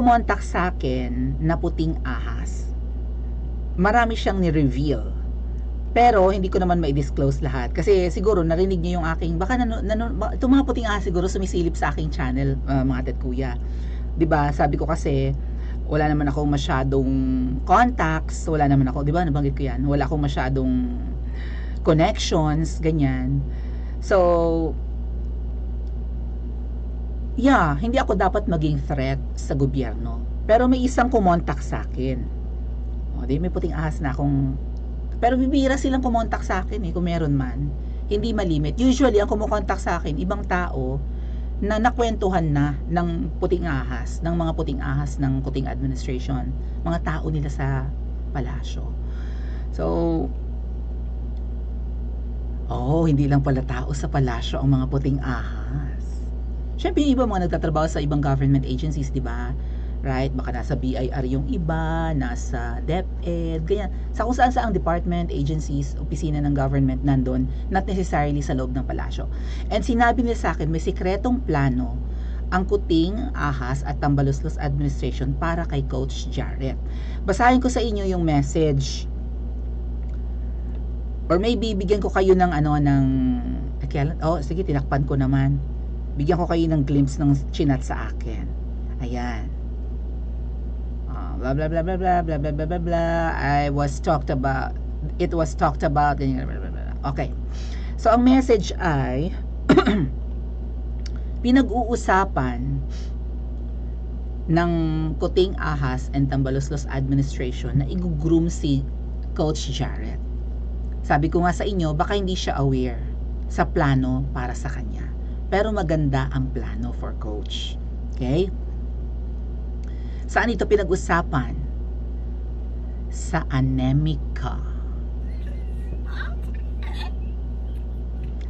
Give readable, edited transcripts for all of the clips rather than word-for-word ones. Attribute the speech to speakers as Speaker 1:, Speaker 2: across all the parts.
Speaker 1: Kumontak sa'kin na puting ahas. Marami siyang ni-reveal. Pero hindi ko naman mai-disclose lahat kasi siguro narinig niyo yung aking baka itong mga puting ahas siguro sumisilip sa aking channel, mga tet kuya. 'Di ba? Sabi ko kasi wala naman akong masyadong contacts, wala naman ako, 'di ba? Nabanggit ko 'yan. Wala akong masyadong connections, ganyan. So, yeah, hindi ako dapat maging threat sa gobyerno. Pero may isang kumontak sa akin. O, di may puting ahas na akong... Pero bibihira silang kumontak sa akin kung meron man. Hindi malimit. Usually, ang kumukontak sa akin, ibang tao na nakwentuhan na ng puting ahas, ng mga puting ahas ng puting administration. Mga tao nila sa palasyo. So, hindi lang pala tao sa palasyo ang mga puting ahas. Siyempre, yung iba mga nagtatrabaho sa ibang government agencies, di ba? Right? Baka nasa BIR yung iba, nasa DepEd, ganyan. Sa kung saan saang department, agencies, opisina ng government nandun, not necessarily sa loob ng palasyo. And sinabi nila sa akin, may sikretong plano ang Kuting, Ahas at Tambaluslos Administration para kay Coach Jarrett. Basahin ko sa inyo yung message. Or maybe bigyan ko kayo ng sige, tinakpan ko naman. Bigyan ko kayo ng glimpse ng chinat sa akin. Ayan. Blah blah blah blah blah blah blah blah blah blah. It was talked about. Ganyan, blah, blah, blah. Okay. So ang message ay pinag-uusapan ng Kuting, Ahas and Tambaluslos Administration na i-groom si Coach Jarrett. Sabi ko nga sa inyo, baka hindi siya aware sa plano para sa kanya. Pero maganda ang plano for Coach. Okay? Saan ito pinag-usapan? Sa Anemica.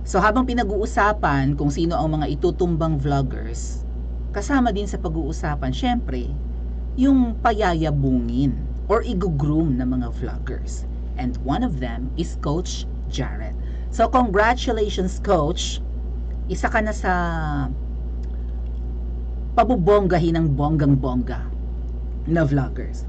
Speaker 1: So habang pinag-uusapan kung sino ang mga itutumbang vloggers, kasama din sa pag-uusapan, syempre, yung payayabungin or i-groom ng mga vloggers. And one of them is Coach Jarrett. So congratulations, Coach. Isa ka na sa pabubonggahin ng bonggang-bongga na vloggers.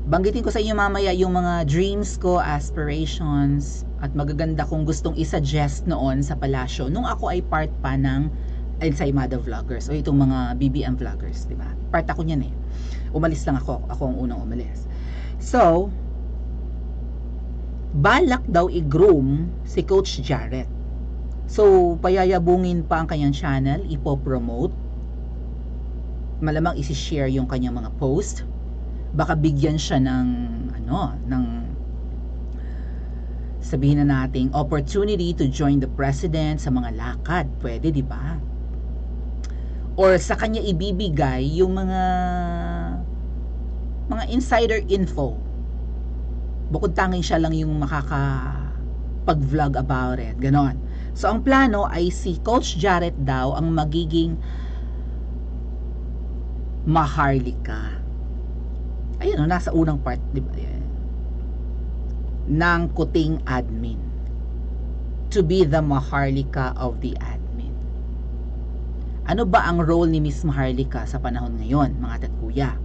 Speaker 1: Banggitin ko sa inyo mamaya yung mga dreams ko, aspirations, at magaganda kong gustong isuggest noon sa palasyo nung ako ay part pa ng Ensaymada Vloggers o itong mga BBM Vloggers, di ba? Part ako niyan eh. Umalis lang ako. Ako ang unang umalis. So, balak daw i-groom si Coach Jarrett. So, payayabungin pa ang kanyang channel, ipopromote. Malamang isi-share yung kanyang mga post. Baka bigyan siya ng sabihin na nating opportunity to join the president sa mga lakad. Pwede, di ba? Or sa kanya ibibigay yung mga insider info. Bukod tanging siya lang yung makakapag-vlog about it. Ganon. So, ang plano ay si Coach Jarrett daw ang magiging Maharlika. Ayun, nasa unang part, di ba? Ng Kuting admin. To be the Maharlika of the admin. Ano ba ang role ni Miss Maharlika sa panahon ngayon, mga tatkuya?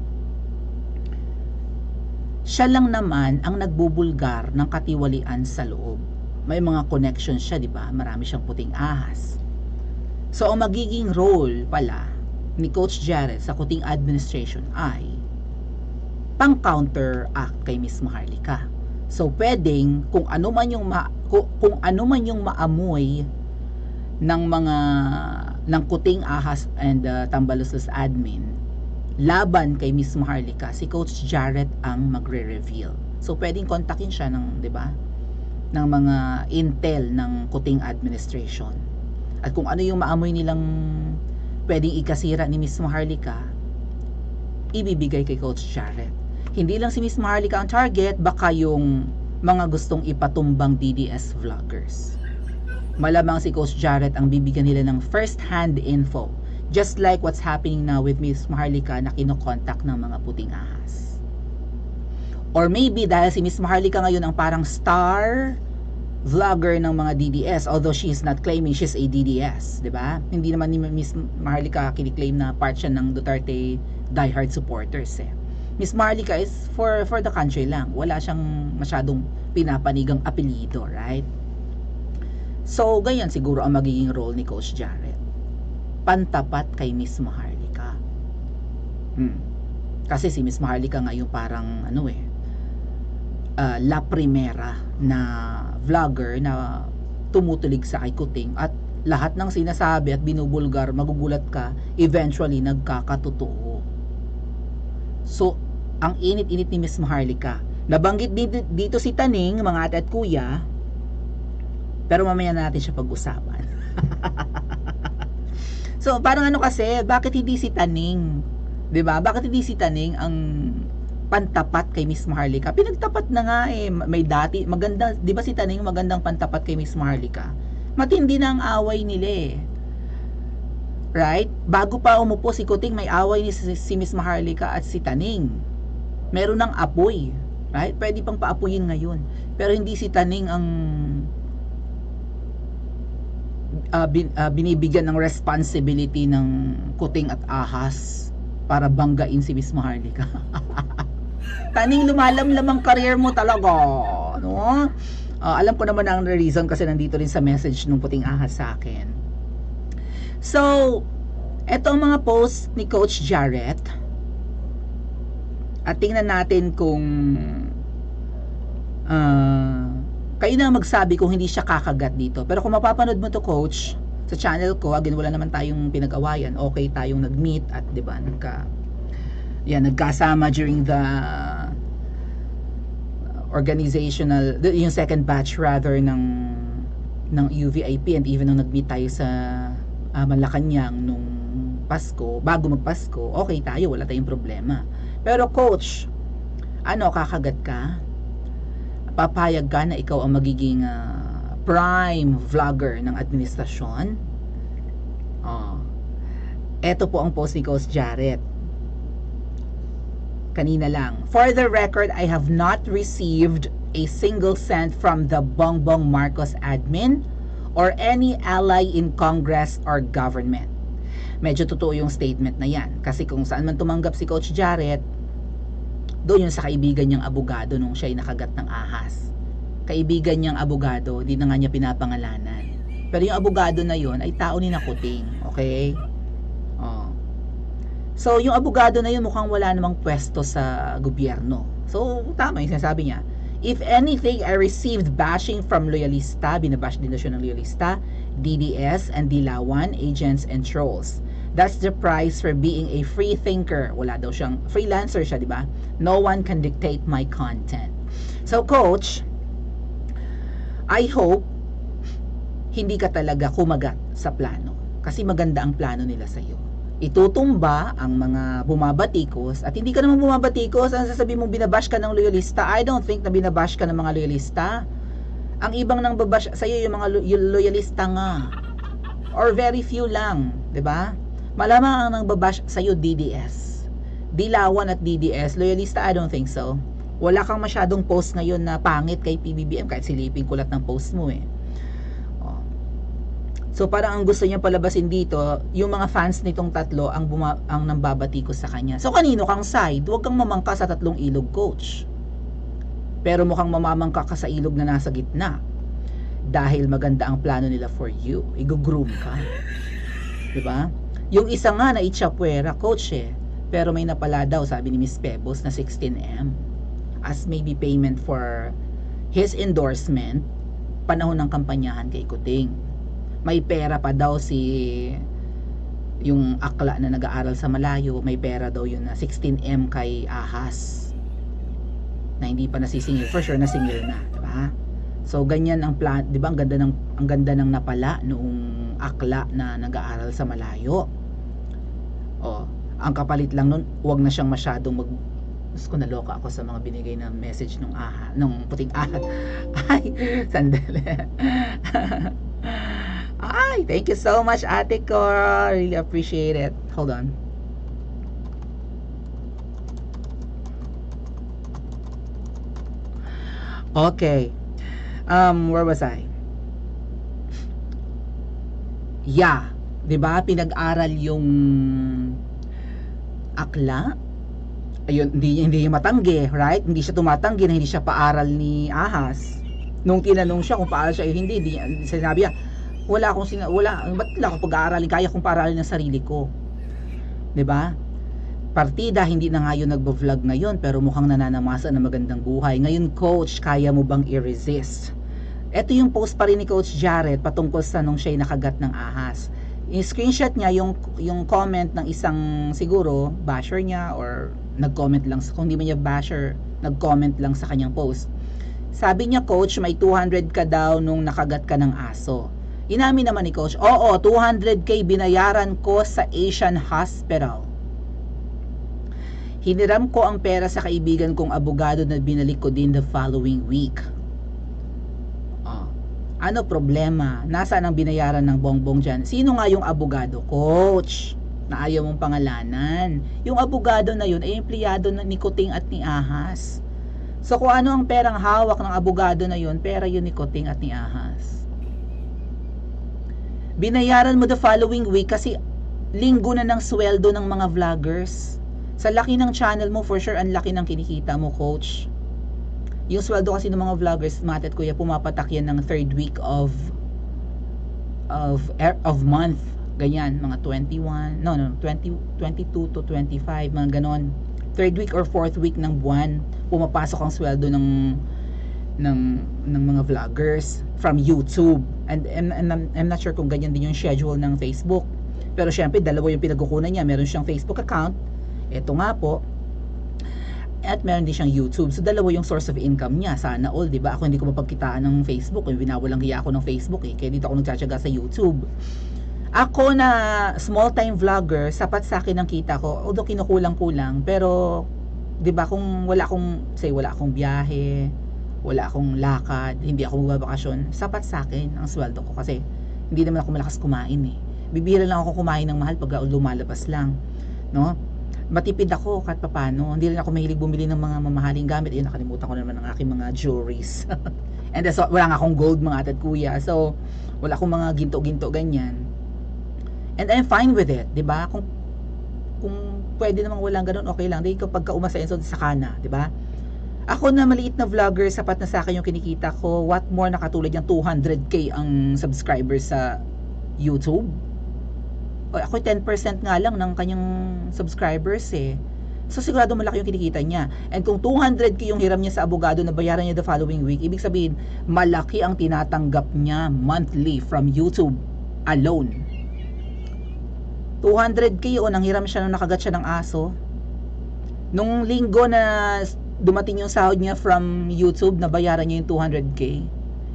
Speaker 1: Siya lang naman ang nagbubulgar ng katiwalian sa loob. May mga connections siya, di ba? Marami siyang puting ahas. So, ang magiging role pala ni Coach Jarrett sa Kuting administration ay pang-counteract kay Miss Maharlika. So, pwedeng kung ano man yung maamoy ng Kuting, Ahas and Tambaluslos admin laban kay Miss Maharlika, si Coach Jarrett ang magre-reveal. So, pwedeng kontakin siya ng, di ba? Ng mga intel ng Kuting administration. At kung ano yung maamoy nilang pwedeng ikasira ni Miss Maharlika, ibibigay kay Coach Jarrett. Hindi lang si Miss Maharlika ang target, baka yung mga gustong ipatumbang DDS vloggers. Malamang si Coach Jarrett ang bibigyan nila ng first-hand info, just like what's happening now with Miss Maharlika na kinokontak ng mga puting ahas. Or maybe dahil si Miss Maharlika ngayon ang parang star vlogger ng mga DDS, although she is not claiming she's a DDS, di ba? Hindi naman ni Miss Maharlika kiniklaim na part siya ng Duterte diehard supporters eh. Miss Marlica is for the country lang. Wala siyang masyadong pinapanigang apelyido, right? So, ganyan siguro ang magiging role ni Coach Jarrett. Pantapat kay Miss Maharlika. Kasi si Miss Maharlika ngayon parang la primera na vlogger na tumutulig sa kay Kuting, at lahat ng sinasabi at binubulgar, magugulat ka, eventually nagkakatotoo. So, ang init-init ni Miss Maharlika. Nabanggit dito si Taning, mga ate at kuya, pero mamaya natin siya pag-usapan. So, parang kasi, bakit hindi si Taning? 'Di ba? Bakit hindi si Taning ang pantapat kay Miss Maharlika? Pinagtapat na nga eh. May dati, maganda, 'di ba si Taning magandang pantapat kay Miss Maharlika? Matindi na ang away nila eh. Right? Bago pa umupo si Kuting, may away ni si Miss Maharlika at si Taning. Meron ng apoy. Right? Pwede pang paapuyin ngayon. Pero hindi si Taning ang binibigyan ng responsibility ng Kuting at ahas para banggain si Miss Maharlika. Taning, lumalamlam ang career mo talaga, no? Alam ko naman ang reason kasi nandito rin sa message ng Puting Ahas sa akin. So, eto ang mga post ni Coach Jarrett. At tingnan natin kung kayo na magsabi kung hindi siya kakagat dito. Pero kung mapapanood mo to, Coach, sa channel ko, again, wala naman tayong pinag-awayan. Okay tayong nag-meet at 'di ba, nagkasama during the organizational, yung second batch rather ng UVIP, and even nung nag-meet tayo sa Malacanang nung Pasko, bago magpasko, okay tayo, wala tayong problema. Pero Coach, kakagat ka? Papayag ka na ikaw ang magiging prime vlogger ng administrasyon? Eto po ang post ni Coach Jarrett. Kanina lang. For the record, I have not received a single cent from the Bongbong Marcos admin or any ally in Congress or government. Medyo totoo yung statement na yan. Kasi kung saan man tumanggap si Coach Jarrett, doon yun sa kaibigan niyang abogado nung siya'y nakagat ng ahas. Kaibigan niyang abogado, di na nga niya pinapangalanan. Pero yung abogado na yun ay tao ni Kuting. Okay? So, yung abogado na yun mukhang wala namang pwesto sa gobyerno. So, tama yung sinasabi niya. If anything, I received bashing from Loyalista, binabash din na siya ng Loyalista, DDS, and Dilawan, agents and trolls. That's the price for being a free thinker. Wala daw siyang, freelancer siya, di ba? No one can dictate my content. So, Coach, I hope hindi ka talaga kumagat sa plano. Kasi maganda ang plano nila sa'yo. Itutumba ang mga bumabatikos, at hindi ka naman bumabatikos. Ang sasabihin mong binabash ka ng Loyalista, I don't think na binabash ka ng mga Loyalista. Ang ibang nang babash sa'yo yung mga Loyalista nga, or very few lang, 'di ba? Malamang ang nang babash sa'yo DDS, Dilawan at DDS. Loyalista, I don't think so. Wala kang masyadong post ngayon na pangit kay PBBM, kahit siliping kulat ng post mo eh. So parang ang gusto niya palabasin dito, yung mga fans nitong tatlo ang nambabatikos sa kanya. So kanino kang side? Huwag kang mamangka sa tatlong ilog, Coach. Pero mukhang mamamangka ka sa ilog na nasa gitna. Dahil maganda ang plano nila for you. Igo-groom ka. Diba? Yung isa nga na itchapwera, Coach eh. Pero may napala daw, sabi ni Miss Pebbles, na 16M. As maybe payment for his endorsement, panahon ng kampanyahan kay Kuting. May pera pa daw yung akla na nag-aaral sa malayo, may pera daw yun na 16M kay ahas na hindi pa nasisingil. For sure nasingil na, diba? So ganyan ang plan, diba? Ang ganda ng napala noong akla na nag-aaral sa malayo. Ang kapalit lang nun, huwag na siyang masyadong Gusto ko, naloka ako sa mga binigay na message nung Puting Ahas. Ay, sandali. Ay, thank you so much, Ate Cor. Really appreciate it. Hold on. Okay. Where was I? Yeah. 'Di ba? Pinag-aral yung Akla? Ayun, hindi niya matanggi, right? Hindi siya tumatanggi na hindi siya paaral ni Ahas. Nung tinanong siya kung paaral siya, hindi niya sinabi niya, ba't wala akong pag-aaralin, kaya kong paaralin ng sarili ko. 'Di ba? Partida, hindi na nga yun nagbo-vlog ngayon, pero mukhang nananamasa ng magandang buhay. Ngayon, coach, kaya mo bang i-resist? Ito yung post pa rin ni Coach Jared patungkol sa nung siya'y nakagat ng ahas. I-screenshot niya yung comment ng isang siguro basher niya or nag-comment lang, kung di man niya basher, nag-comment lang sa kanyang post. Sabi niya, coach, may 200 ka daw nung nakagat ka ng aso. Inamin naman ni coach, oo, 200k binayaran ko sa Asian Hospital. Hiniram ko ang pera sa kaibigan kong abogado na binalik ko din the following week. Ano problema? Nasaan ang binayaran ng bongbong dyan? Sino nga yung abogado, coach? Na ayaw mong pangalanan. Yung abogado na yun ay empleyado ni Kuting at ni Ahas. So kung ano ang perang hawak ng abogado na yun, pera yun ni Kuting at ni Ahas. Binayaran mo the following week kasi linggo na ng sweldo ng mga vloggers. Sa laki ng channel mo, for sure, ang laki ng kinikita mo, coach. Yung sweldo kasi ng mga vloggers, Matt at Kuya, pumapatak yan ng third week of month. Ganyan, mga 20, 22 to 25, mga ganon. Third week or fourth week ng buwan, pumapasok ang sweldo ng mga vloggers from YouTube. And I'm not sure kung ganyan din yung schedule ng Facebook. Pero syempre, dalawa yung pinagkukunan niya. Meron siyang Facebook account. Ito nga po. At meron din siyang YouTube. So dalawa yung source of income niya. Sana all, 'di ba? Ako hindi ko mapagkitaan ng Facebook, binawalang hiya ako ng Facebook Kaya dito ako nagtsatsaga sa YouTube. Ako na small time vlogger, sapat sa akin ang kita ko. Although kinukulang-kulang, pero 'di ba kung wala akong biyahe, wala akong lakad, hindi ako magbabakasyon, sapat sa akin ang sweldo ko kasi hindi naman ako malakas kumain eh. Bibihira lang ako kumain ng mahal pag lumalabas lang, no? Matipid ako kahit papano. Hindi rin ako mahilig bumili ng mga mamahaling gamit. Ayun, nakalimutan ko naman ang aking mga jewelries. And so, wala nga akong gold, mga atat kuya. So, wala akong mga ginto-ginto ganyan. And I'm fine with it, 'di ba? Kung pwede namang walang ganun, okay lang. Dahil kapag umasenso sa kana, 'di ba? Ako na maliit na vlogger, sapat na sa akin yung kinikita ko. What more na katulad yung 200k ang subscribers sa YouTube? Ako 10% nga lang ng kanyang subscribers eh. So sigurado malaki yung kinikita niya. And kung 200k yung hiram niya sa abogado na bayaran niya the following week, ibig sabihin malaki ang tinatanggap niya monthly from YouTube alone. 200k o nang hiram siya nung nakagat siya ng aso. Nung linggo na dumating yung sahod niya from YouTube na bayaran niya yung 200k,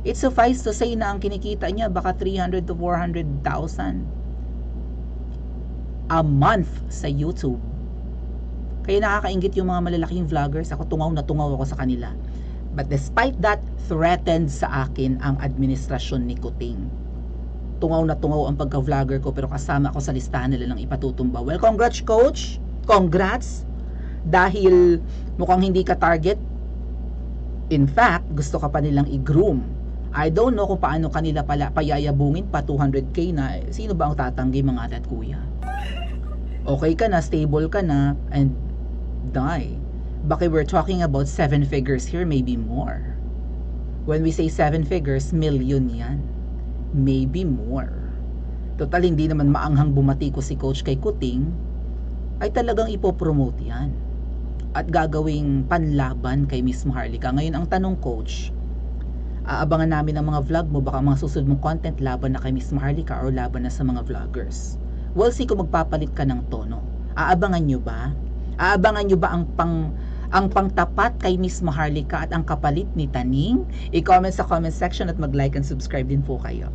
Speaker 1: it suffice to say na ang kinikita niya baka 300 to 400,000 a month sa YouTube. Kaya nakakaingit yung mga malalaking vloggers. Ako tungaw na tungaw ako sa kanila. But despite that, threatened sa akin ang administrasyon ni Kuting. Tungaw na tungaw ang pagka-vlogger ko, pero kasama ako sa listahan nila ng ipatutumba. Well, congrats coach. Congrats. Dahil mukhang hindi ka target. In fact, gusto ka pa nilang i-groom. I don't know kung paano kanila pala payayabungin pa 200k na. Sino ba ang tatanggi, mga atat kuya? Okay ka na, stable ka na, and die. Baka we're talking about 7 figures here, maybe more. When we say 7 figures, million yan. Maybe more. Total, hindi naman maanghang bumati ko si coach kay Kuting, ay talagang ipopromote yan. At gagawing panlaban kay Miss Maharlika. Ngayon, ang tanong coach, aabangan namin ang mga vlog mo, baka mga susunod mong content laban na kay Miss Maharlika or laban na sa mga vloggers. We'll see kung magpapalit ka ng tono. Aabangan nyo ba? Aabangan nyo ba ang pangtapat kay Miss Maharlika at ang kapalit ni Taning? I-comment sa comment section at mag-like and subscribe din po kayo.